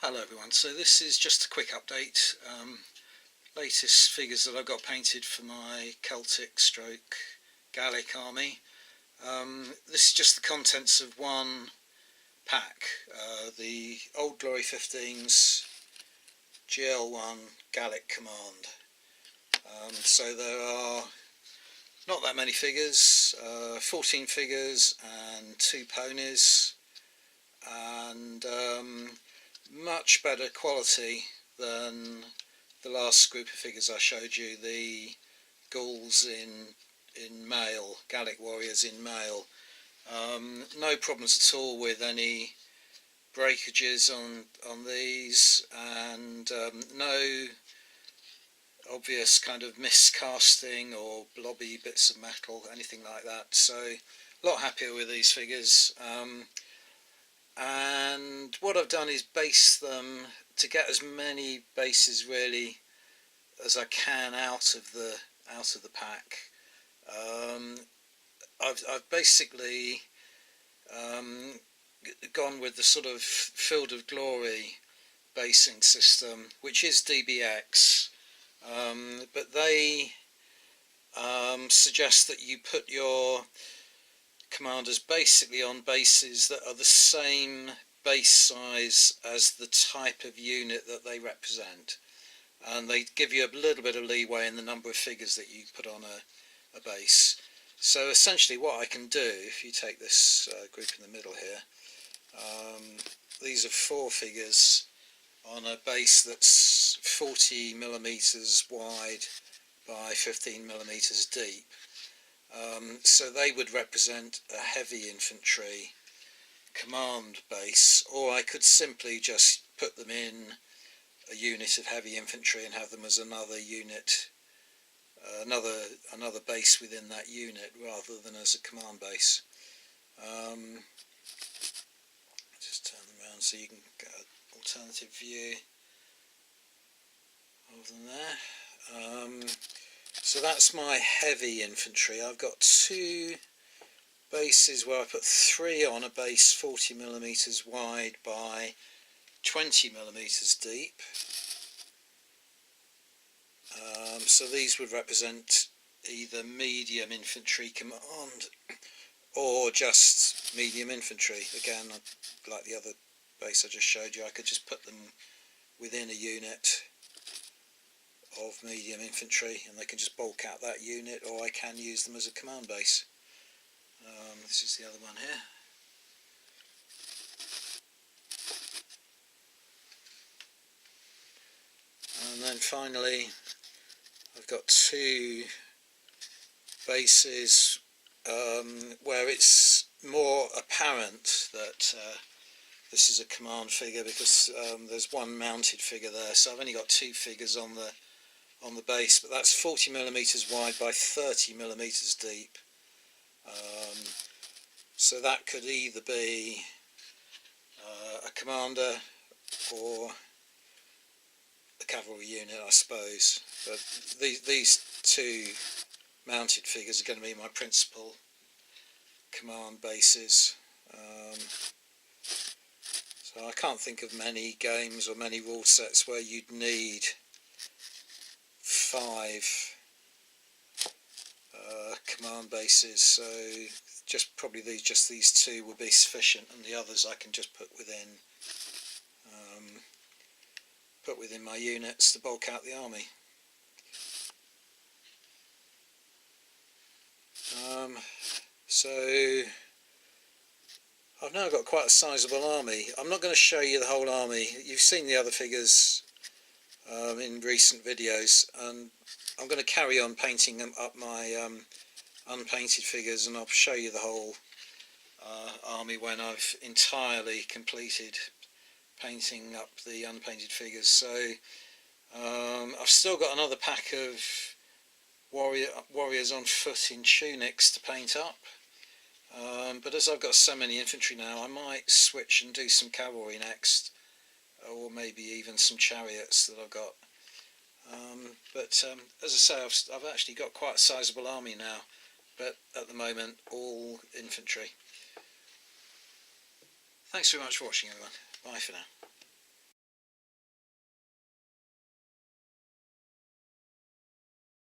Hello everyone, so this is just a quick update, latest figures that I've got painted for my Celtic stroke Gallic army. This is just the contents of one pack, the Old Glory 15's GL1 Gallic Command. So there are not that many figures, 14 figures and 2 ponies, and much better quality than the last group of figures I showed you, the Gauls in mail, Gallic warriors in mail. No problems at all with any breakages on these, and no obvious kind of miscasting or blobby bits of metal, anything like that. So a lot happier with these figures. And what I've done is base them to get as many bases really as I can out of the pack. I've basically gone with the sort of Field of Glory basing system, which is DBX, but they suggest that you put your commanders basically on bases that are the same base size as the type of unit that they represent, and they give you a little bit of leeway in the number of figures that you put on a base. So essentially what I can do, if you take this group in the middle here, these are 4 figures on a base that's 40 millimeters wide by 15 millimeters deep. So they would represent a heavy infantry command base, or I could simply just put them in a unit of heavy infantry and have them as another unit, another base within that unit rather than as a command base. Just turn them around so you can get an alternative view of them there. So that's my heavy infantry. I've got 2 bases where I put 3 on a base 40 millimeters wide by 20 millimeters deep. So these would represent either medium infantry command or just medium infantry. Again, like the other base I just showed you, I could just put them within a unit of medium infantry and they can just bulk out that unit, or I can use them as a command base. This is the other one here. And then finally I've got 2 bases where it's more apparent that this is a command figure, because there's one mounted figure there, so I've only got 2 figures on the base, but that's 40 millimeters wide by 30 millimeters deep. So that could either be a commander or a cavalry unit, I suppose. But these 2 mounted figures are going to be my principal command bases. So I can't think of many games or many rule sets where you'd need 5 command bases, so probably these 2 will be sufficient, and the others I can just put within my units to bulk out the army. So I've now got quite a sizable army. I'm not going to show you the whole army. You've seen the other figures in recent videos, and I'm going to carry on painting up my unpainted figures, and I'll show you the whole army when I've entirely completed painting up the unpainted figures. So I've still got another pack of warriors on foot in tunics to paint up, but as I've got so many infantry now, I might switch and do some cavalry next, or maybe even some chariots that I've got. But as I say, I've actually got quite a sizable army now, but at the moment all infantry. Thanks very much for watching everyone. Bye for now.